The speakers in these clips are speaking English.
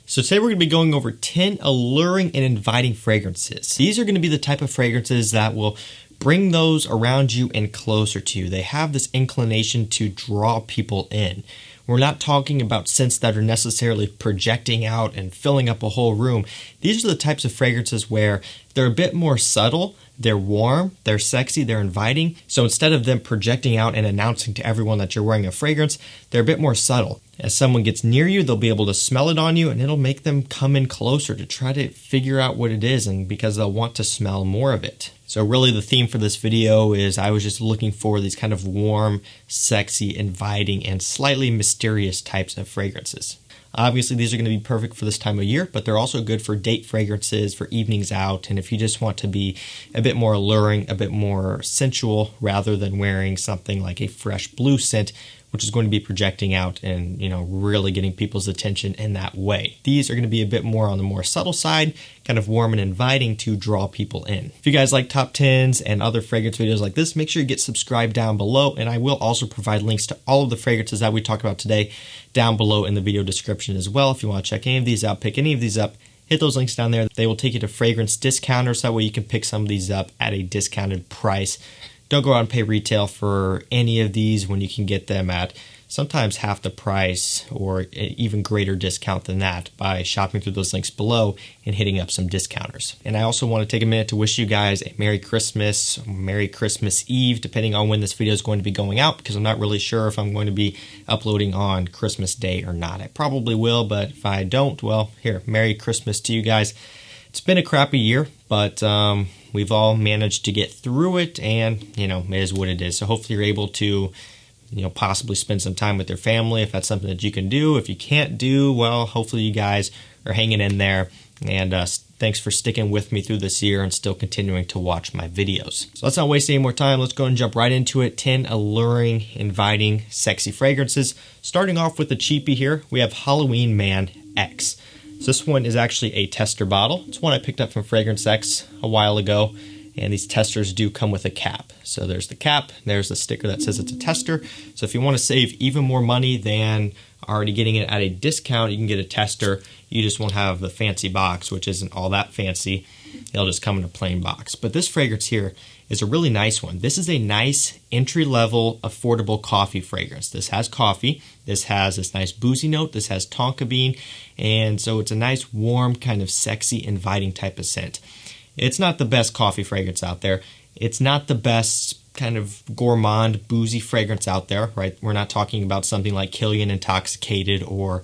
So today we're going to be going over 10 alluring and inviting fragrances. These are going to be the type of fragrances that will bring those around you and closer to you. They have this inclination to draw people in. We're not talking about scents that are necessarily projecting out and filling up a whole room. These are the types of fragrances where they're a bit more subtle, they're warm, they're sexy, they're inviting. So instead of them projecting out and announcing to everyone that you're wearing a fragrance, they're a bit more subtle. As someone gets near you, they'll be able to smell it on you and it'll make them come in closer to try to figure out what it is, and because they'll want to smell more of it. So really the theme for this video is I was just looking for these kind of warm, sexy, inviting, and slightly mysterious types of fragrances. Obviously these are going to be perfect for this time of year, but they're also good for date fragrances, for evenings out, and if you just want to be a bit more alluring, a bit more sensual, rather than wearing something like a fresh blue scent, which is going to be projecting out and, really getting people's attention in that way. These are going to be a bit more on the more subtle side, kind of warm and inviting to draw people in. If you guys like top 10s and other fragrance videos like this, make sure you get subscribed down below, and I will also provide links to all of the fragrances that we talked about today down below in the video description as well. If you want to check any of these out, pick any of these up, hit those links down there. They will take you to fragrance discounters, so that way you can pick some of these up at a discounted price. Don't go out and pay retail for any of these when you can get them at sometimes half the price or even greater discount than that by shopping through those links below and hitting up some discounters. And I also want to take a minute to wish you guys a Merry Christmas, Merry Christmas Eve, depending on when this video is going to be going out, because I'm not really sure if I'm going to be uploading on Christmas Day or not. I probably will, but if I don't, well, here, Merry Christmas to you guys. It's been a crappy year, but we've all managed to get through it, and, it is what it is. So hopefully you're able to possibly spend some time with your family if that's something that you can do. If you can't do, well, hopefully you guys are hanging in there, and thanks for sticking with me through this year and still continuing to watch my videos. So let's not waste any more time. Let's go and jump right into it. 10 alluring, inviting, sexy fragrances. Starting off with the cheapie here, we have Halloween Man X. So this one is actually a tester bottle. It's one I picked up from Fragrance X a while ago, and these testers do come with a cap. So there's the cap, there's the sticker that says it's a tester. So if you want to save even more money than already getting it at a discount, you can get a tester. You just won't have the fancy box, which isn't all that fancy. It'll just come in a plain box. But this fragrance here is a really nice one. This is a nice entry-level, affordable coffee fragrance. This has coffee. This has this nice boozy note. This has tonka bean. And so it's a nice, warm, kind of sexy, inviting type of scent. It's not the best coffee fragrance out there. It's not the best kind of gourmand, boozy fragrance out there, right? We're not talking about something like Killian Intoxicated or,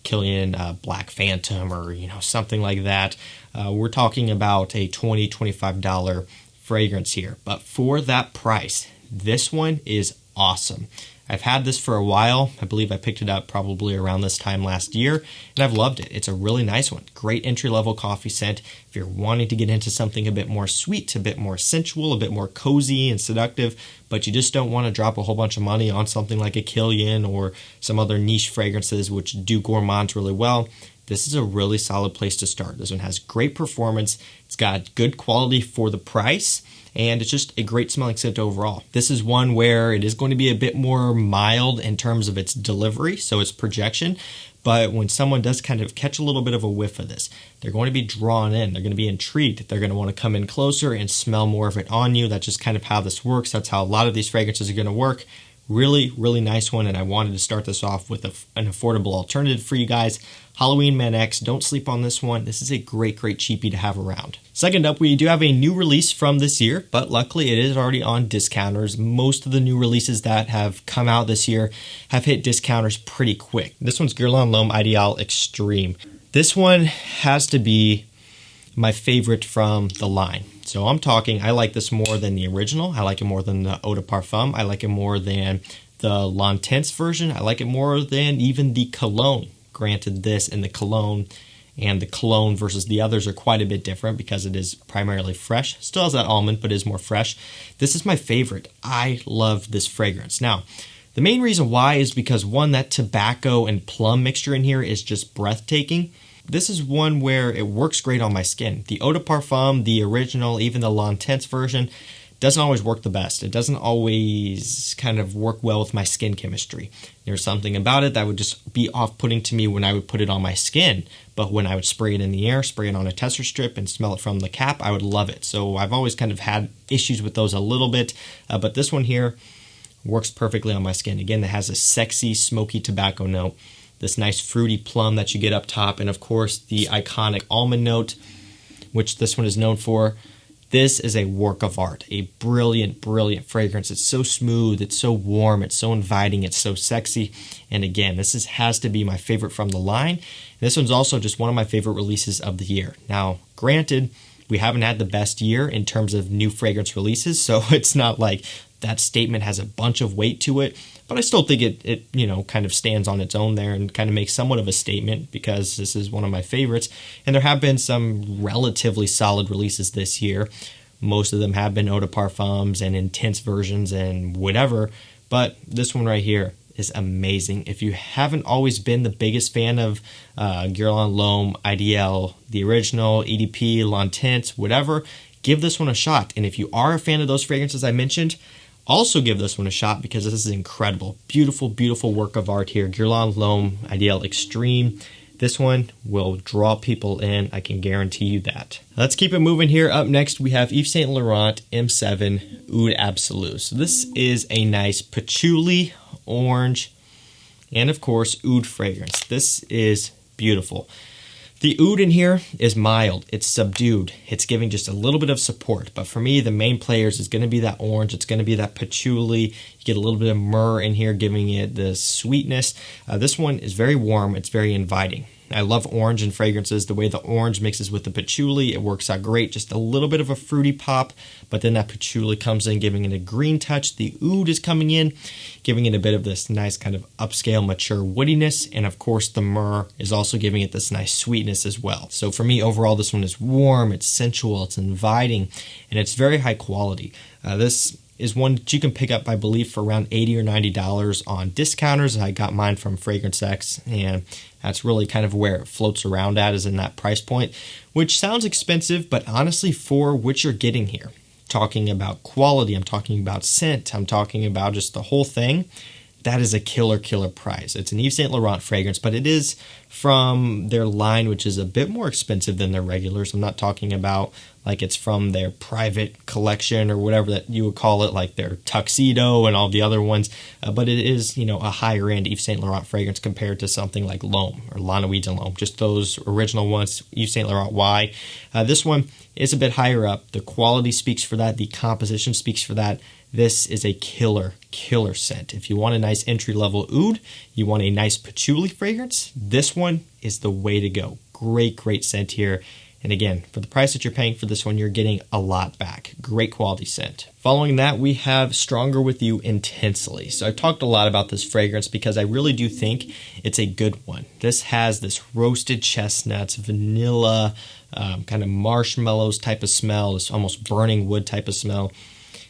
Killian Black Phantom or, something like that. We're talking about a $20, $25 fragrance here. But for that price, this one is awesome. I've had this for a while. I believe I picked it up probably around this time last year, and I've loved it. It's a really nice one. Great entry-level coffee scent. If you're wanting to get into something a bit more sweet, a bit more sensual, a bit more cozy and seductive, but you just don't want to drop a whole bunch of money on something like a Killian or some other niche fragrances which do gourmands really well, this is a really solid place to start. This one has great performance. It's got good quality for the price, and it's just a great smelling scent overall. This is one where it is going to be a bit more mild in terms of its delivery, so its projection, but when someone does kind of catch a little bit of a whiff of this, they're going to be drawn in, they're going to be intrigued, they're going to want to come in closer and smell more of it on you. That's just kind of how this works. That's how a lot of these fragrances are going to work. Really, really nice one, and I wanted to start this off with an affordable alternative for you guys. Halloween Man X, don't sleep on this one. This is a great, great cheapie to have around. Second up, we do have a new release from this year, but luckily it is already on discounters. Most of the new releases that have come out this year have hit discounters pretty quick. This one's Guerlain L'Homme Ideal Extreme. This one has to be my favorite from the line. So I'm talking, I like this more than the original. I like it more than the Eau de Parfum. I like it more than the L'Intense version. I like it more than even the Cologne. Granted, this and the Cologne versus the others are quite a bit different because it is primarily fresh. Still has that almond, but is more fresh. This is my favorite. I love this fragrance. Now, the main reason why is because, one, that tobacco and plum mixture in here is just breathtaking. This is one where it works great on my skin. The Eau de Parfum, the original, even the L'Intense version, doesn't always work the best. It doesn't always kind of work well with my skin chemistry. There's something about it that would just be off-putting to me when I would put it on my skin. But when I would spray it in the air, spray it on a tester strip, and smell it from the cap, I would love it. So I've always kind of had issues with those a little bit. But this one here works perfectly on my skin. Again, it has a sexy, smoky tobacco note, this nice fruity plum that you get up top, and of course the iconic almond note, which this one is known for. This is a work of art, a brilliant, brilliant fragrance. It's so smooth, it's so warm, it's so inviting, it's so sexy. And again, this has to be my favorite from the line. This one's also just one of my favorite releases of the year. Now, granted, we haven't had the best year in terms of new fragrance releases, so it's not like that statement has a bunch of weight to it, but I still think it you know, kind of stands on its own there and kind of makes somewhat of a statement because this is one of my favorites. And there have been some relatively solid releases this year. Most of them have been eau de parfums and intense versions and whatever, but this one right here is amazing. If you haven't always been the biggest fan of Guerlain, L'Homme, IDL, the original, EDP, L'Intense, whatever, give this one a shot. And if you are a fan of those fragrances I mentioned, also give this one a shot because this is incredible. Beautiful, beautiful work of art here. Guerlain, L'Homme, IDL Extreme. This one will draw people in. I can guarantee you that. Let's keep it moving here. Up next, we have Yves Saint Laurent M7 Oud Absolu. So this is a nice patchouli, orange, and of course, oud fragrance. This is beautiful. The oud in here is mild, it's subdued, it's giving just a little bit of support, but for me, the main players is going to be that orange, it's going to be that patchouli, you get a little bit of myrrh in here giving it the sweetness. This one is very warm, it's very inviting. I love orange in fragrances. The way the orange mixes with the patchouli, it works out great. Just a little bit of a fruity pop, but then that patchouli comes in, giving it a green touch. The oud is coming in, giving it a bit of this nice kind of upscale, mature woodiness. And of course, the myrrh is also giving it this nice sweetness as well. So for me, overall, this one is warm, it's sensual, it's inviting, and it's very high quality. This is one that you can pick up, I believe, for around $80 or $90 on discounters. I got mine from Fragrance X, and that's really kind of where it floats around at, is in that price point, which sounds expensive, but honestly, for what you're getting here, talking about quality, I'm talking about scent, I'm talking about just the whole thing, that is a killer, killer price. It's an Yves Saint Laurent fragrance, but it is from their line, which is a bit more expensive than their regulars. I'm not talking about like it's from their private collection or whatever that you would call it, like their tuxedo and all the other ones. But it is, you know, a higher end Yves Saint Laurent fragrance compared to something like L'Homme or La Nuit de L'Homme, just those original ones, Yves Saint Laurent Y. This one is a bit higher up. The quality speaks for that. The composition speaks for that. This is a killer, killer scent. If you want a nice entry-level oud, you want a nice patchouli fragrance, this one is the way to go. Great, great scent here. And again, for the price that you're paying for this one, you're getting a lot back. Great quality scent. Following that, we have Stronger With You Intensely. So I've talked a lot about this fragrance because I really do think it's a good one. This has this roasted chestnuts, vanilla, kind of marshmallows type of smell, this almost burning wood type of smell.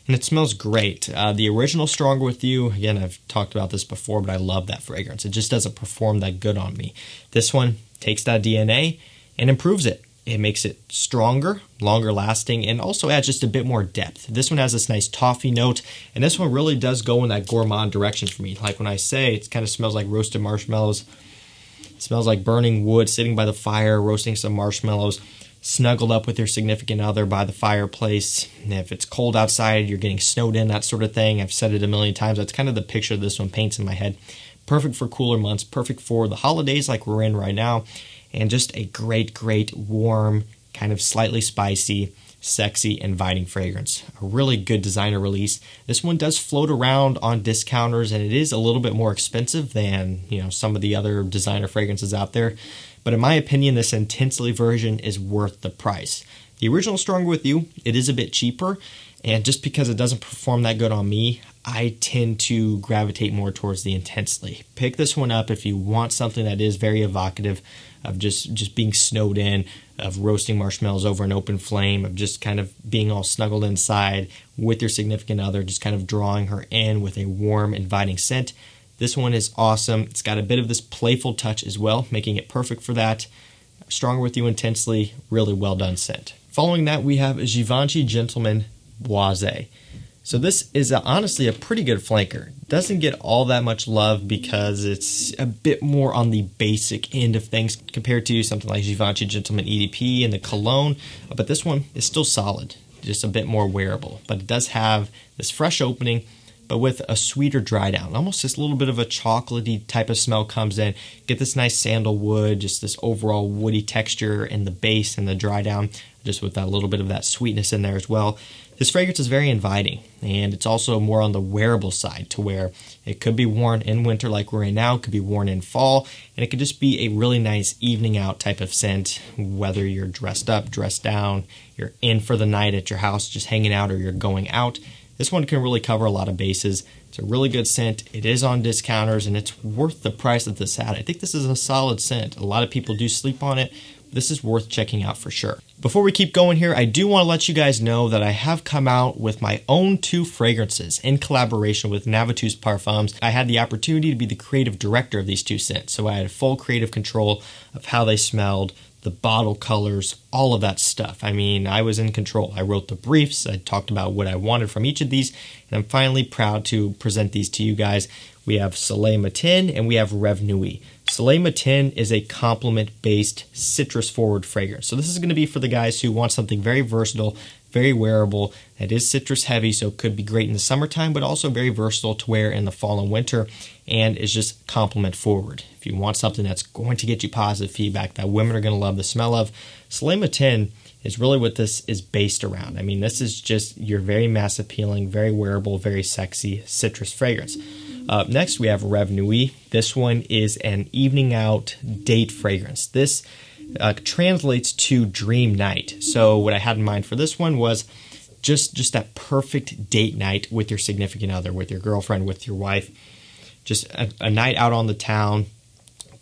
And it smells great. The original Stronger With You, again, I've talked about this before, but I love that fragrance. It just doesn't perform that good on me. This one takes that DNA and improves it. It makes it stronger, longer lasting, and also adds just a bit more depth. This one has this nice toffee note, and this one really does go in that gourmand direction for me. Like when I say it kind of smells like roasted marshmallows, it smells like burning wood, sitting by the fire, roasting some marshmallows, snuggled up with your significant other by the fireplace. And if it's cold outside, you're getting snowed in, that sort of thing. I've said it a million times. That's kind of the picture this one paints in my head. Perfect for cooler months, perfect for the holidays like we're in right now. And just a great, great, warm, kind of slightly spicy, sexy, inviting fragrance. A really good designer release. This one does float around on discounters, and it is a little bit more expensive than, you know, some of the other designer fragrances out there. But in my opinion, this Intensely version is worth the price. The original Stronger With You, it is a bit cheaper, and just because it doesn't perform that good on me, I tend to gravitate more towards the Intensely. Pick this one up if you want something that is very evocative of just being snowed in, of roasting marshmallows over an open flame, of just kind of being all snuggled inside with your significant other, just kind of drawing her in with a warm, inviting scent. This one is awesome. It's got a bit of this playful touch as well, making it perfect for that. Stronger With You Intensely, really well done scent. Following that, we have Givenchy Gentleman Boisee. So this is honestly a pretty good flanker. Doesn't get all that much love because it's a bit more on the basic end of things compared to something like Givenchy Gentleman EDP and the Cologne, but this one is still solid, just a bit more wearable. But it does have this fresh opening, but with a sweeter dry down. Almost this little bit of a chocolatey type of smell comes in. Get this nice sandalwood, just this overall woody texture in the base and the dry down, just with that little bit of that sweetness in there as well. This fragrance is very inviting, and it's also more on the wearable side to where it could be worn in winter like we're in now, it could be worn in fall, and it could just be a really nice evening out type of scent, whether you're dressed up, dressed down, you're in for the night at your house just hanging out, or you're going out. This one can really cover a lot of bases. It's a really good scent. It is on discounters, and it's worth the price that this at. I think this is a solid scent. A lot of people do sleep on it. This is worth checking out for sure. Before we keep going here, I do want to let you guys know that I have come out with my own 2 fragrances in collaboration with Navatus Parfums. I had the opportunity to be the creative director of these 2 scents, so I had full creative control of how they smelled, the bottle colors, all of that stuff. I mean, I was in control. I wrote the briefs, I talked about what I wanted from each of these, and I'm finally proud to present these to you guys. We have Soleil Matin and we have Rêve Nuit. Soleil Matin is a compliment-based, citrus-forward fragrance. So this is going to be for the guys who want something very versatile, very wearable. It is citrus-heavy, so it could be great in the summertime, but also very versatile to wear in the fall and winter, and is just compliment-forward. If you want something that's going to get you positive feedback, that women are going to love the smell of, Soleil Matin is really what this is based around. I mean, this is just your very mass appealing, very wearable, very sexy citrus fragrance. Next, we have Rêve Nuit. This one is an evening out date fragrance. This translates to dream night. So what I had in mind for this one was just that perfect date night with your significant other, with your girlfriend, with your wife. Just a night out on the town,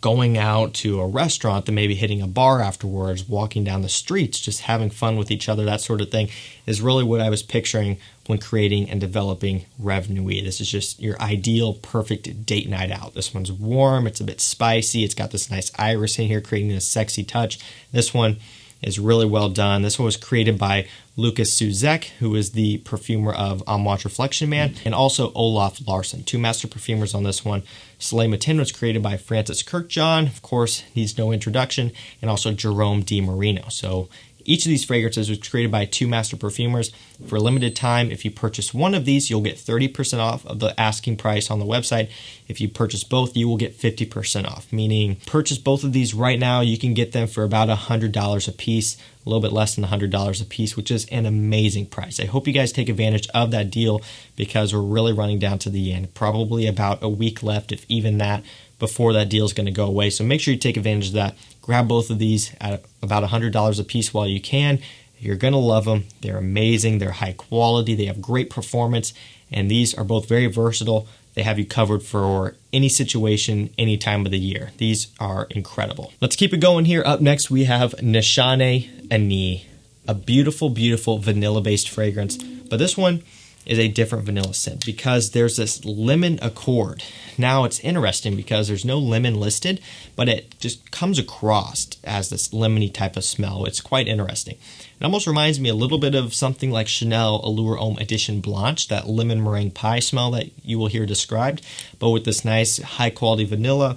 going out to a restaurant, then maybe hitting a bar afterwards, walking down the streets, just having fun with each other, that sort of thing, is really what I was picturing when creating and developing Rêve Nuit. This is just your ideal, perfect date night out. This one's warm, it's a bit spicy, it's got this nice iris in here, creating this sexy touch. This one is really well done. This one was created by Lucas Suzek, who is the perfumer of On Watch Reflection Man, and also Olaf Larsen, 2 master perfumers on this one. Soleil Matin was created by Francis Kirkjohn, of course, needs no introduction, and also Jerome Di Marino. So each of these fragrances was created by 2 master perfumers. For a limited time, if you purchase one of these, you'll get 30% off of the asking price on the website. If you purchase both, you will get 50% off, meaning purchase both of these right now. You can get them for about $100 a piece, a little bit less than $100 a piece, which is an amazing price. I hope you guys take advantage of that deal because we're really running down to the end. Probably about a week left, if even that, before that deal is going to go away. So make sure you take advantage of that. Grab both of these at about $100 a piece while you can. You're going to love them. They're amazing. They're high quality. They have great performance. And these are both very versatile. They have you covered for any situation, any time of the year. These are incredible. Let's keep it going here. Up next, we have Nishane Ani, a beautiful, beautiful vanilla-based fragrance. But this one is a different vanilla scent because there's this lemon accord. Now it's interesting because there's no lemon listed, but it just comes across as this lemony type of smell. It's quite interesting. It almost reminds me a little bit of something like Chanel Allure Homme Edition Blanche, that lemon meringue pie smell that you will hear described, but with this nice high quality vanilla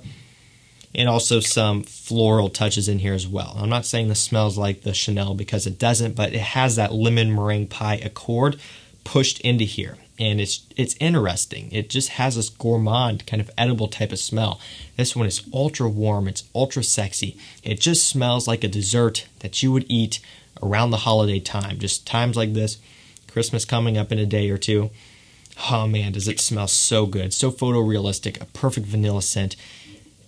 and also some floral touches in here as well. I'm not saying this smells like the Chanel because it doesn't, but it has that lemon meringue pie accord pushed into here, and it's interesting. It just has this gourmand kind of edible type of smell. This one is ultra warm, it's ultra sexy. It just smells like a dessert that you would eat around the holiday time, just times like this, Christmas coming up in a day or two. Oh man, does it smell so good, so photorealistic, a perfect vanilla scent.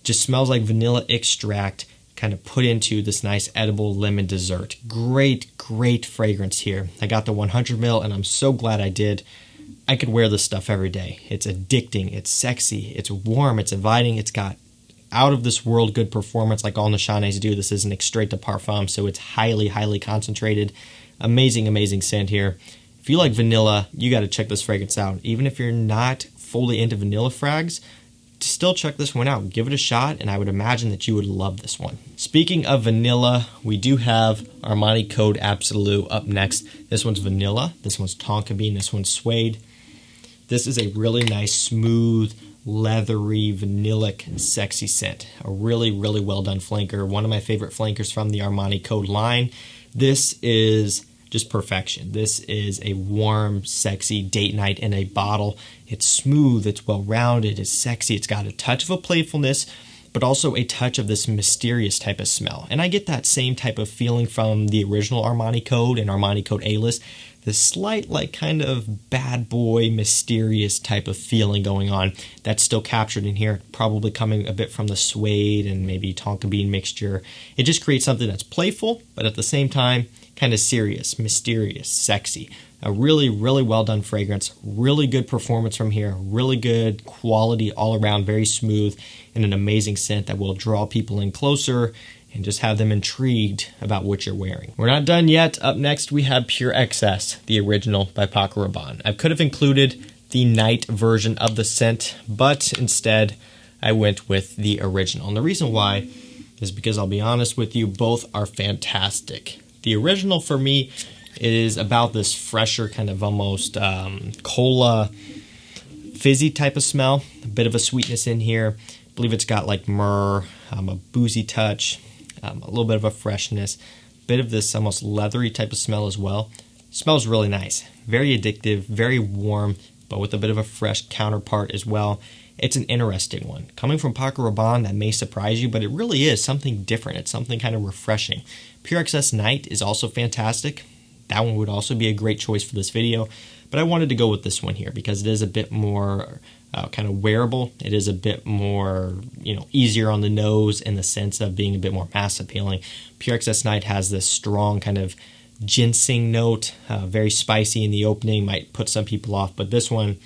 Just smells like vanilla extract kind of put into this nice edible lemon dessert. Great, great fragrance here. I got the 100 ml and I'm so glad I did. I could wear this stuff every day. It's addicting, it's sexy, it's warm, it's inviting, it's got out of this world good performance like all Nishanes do. This is an extrait de parfum, so it's highly, highly concentrated. Amazing, amazing scent here. If you like vanilla, you got to check this fragrance out. Even if you're not fully into vanilla frags, still check this one out. Give it a shot, and I would imagine that you would love this one. Speaking of vanilla, we do have Armani Oud Absolu up next. This one's vanilla, this one's tonka bean, this one's suede. This is a really nice, smooth, leathery, vanillic, sexy scent. A really, really well done flanker. One of my favorite flankers from the Armani Oud line. This is just perfection. This is a warm, sexy date night in a bottle. It's smooth, it's well-rounded, it's sexy, it's got a touch of a playfulness, but also a touch of this mysterious type of smell. And I get that same type of feeling from the original Armani Oud and Armani Oud A-List. This slight, like, kind of bad boy, mysterious type of feeling going on that's still captured in here, probably coming a bit from the suede and maybe tonka bean mixture. It just creates something that's playful, but at the same time, kind of serious, mysterious, sexy. A really, really well done fragrance. Really good performance from here. Really good quality all around, very smooth, and an amazing scent that will draw people in closer and just have them intrigued about what you're wearing. We're not done yet. Up next, we have Pure XS, the original by Paco Rabanne. I could have included the night version of the scent, but instead, I went with the original. And the reason why is because I'll be honest with you, both are fantastic. The original for me is about this fresher, kind of almost cola, fizzy type of smell. A bit of a sweetness in here. I believe it's got like myrrh, a boozy touch, a little bit of a freshness, bit of this almost leathery type of smell as well. Smells really nice, very addictive, very warm, but with a bit of a fresh counterpart as well. It's an interesting one. Coming from Paco Rabanne, that may surprise you, but it really is something different. It's something kind of refreshing. Pure XS Night is also fantastic. That one would also be a great choice for this video, but I wanted to go with this one here because it is a bit more kind of wearable. It is a bit more, easier on the nose in the sense of being a bit more mass appealing. Pure XS Night has this strong kind of ginseng note, very spicy in the opening, might put some people off, but this one,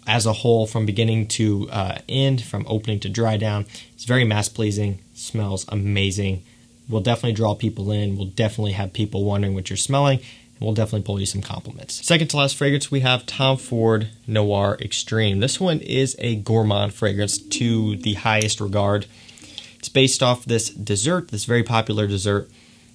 as a whole, from beginning to end, from opening to dry down, it's very mass pleasing, smells amazing, will definitely draw people in, will definitely have people wondering what you're smelling, we'll definitely pull you some compliments. Second to last fragrance, we have Tom Ford Noir Extreme. This one is a gourmand fragrance to the highest regard. It's based off this dessert, this very popular dessert,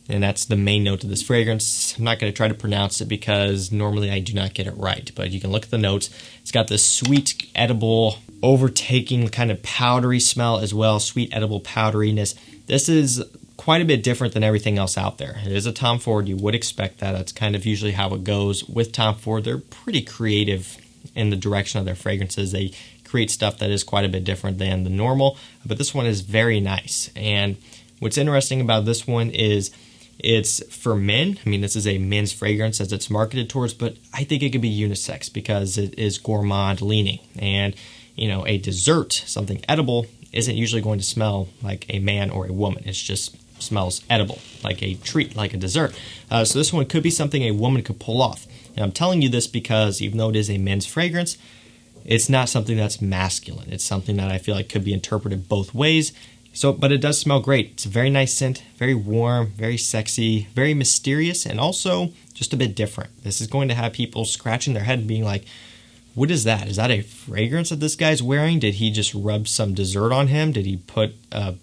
and that's the main note of this fragrance. I'm not going to try to pronounce it because normally I do not get it right, but you can look at the notes. It's got this sweet, edible, overtaking kind of powdery smell as well, sweet, edible powderiness. This is quite a bit different than everything else out there. It is a Tom Ford. You would expect that. That's kind of usually how it goes with Tom Ford. They're pretty creative in the direction of their fragrances. They create stuff that is quite a bit different than the normal, but this one is very nice. And what's interesting about this one is it's for men. I mean, this is a men's fragrance as it's marketed towards, but I think it could be unisex because it is gourmand leaning. And, a dessert, something edible, isn't usually going to smell like a man or a woman. It's just smells edible, like a treat, like a dessert. So this one could be something a woman could pull off. And I'm telling you this because even though it is a men's fragrance, it's not something that's masculine. It's something that I feel like could be interpreted both ways. But it does smell great. It's a very nice scent, very warm, very sexy, very mysterious, and also just a bit different. This is going to have people scratching their head and being like, what is that? Is that a fragrance that this guy's wearing? Did he just rub some dessert on him? Did he put a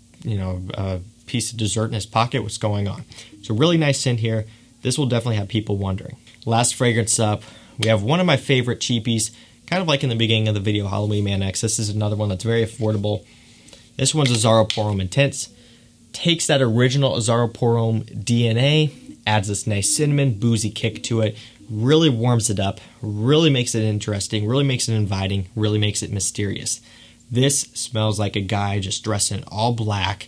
piece of dessert in his pocket? What's going on? It's a really nice scent here. This will definitely have people wondering. Last fragrance up, we have one of my favorite cheapies, kind of like in the beginning of the video, Halloween Man X. This is another one that's very affordable. This one's Azzaro Pour Homme Intense. Takes that original Azzaro Pour Homme DNA, adds this nice cinnamon, boozy kick to it, really warms it up, really makes it interesting, really makes it inviting, really makes it mysterious. This smells like a guy just dressed in all black,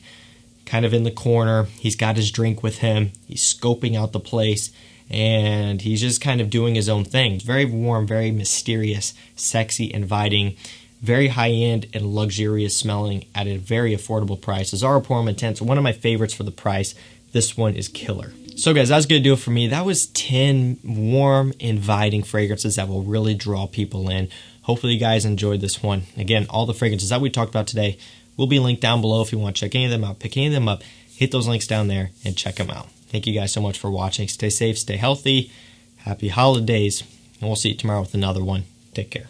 kind of in the corner. He's got his drink with him. He's scoping out the place, and he's just kind of doing his own thing. Very warm, very mysterious, sexy, inviting, very high-end and luxurious smelling at a very affordable price. Azzaro Pour Homme Intense, one of my favorites for the price. This one is killer. So guys, that's going to do it for me. That was 10 warm, inviting fragrances that will really draw people in. Hopefully you guys enjoyed this one. Again, all the fragrances that we talked about today will be linked down below if you want to check any of them out, pick any of them up, hit those links down there and check them out. Thank you guys so much for watching. Stay safe, stay healthy, happy holidays, and we'll see you tomorrow with another one. Take care.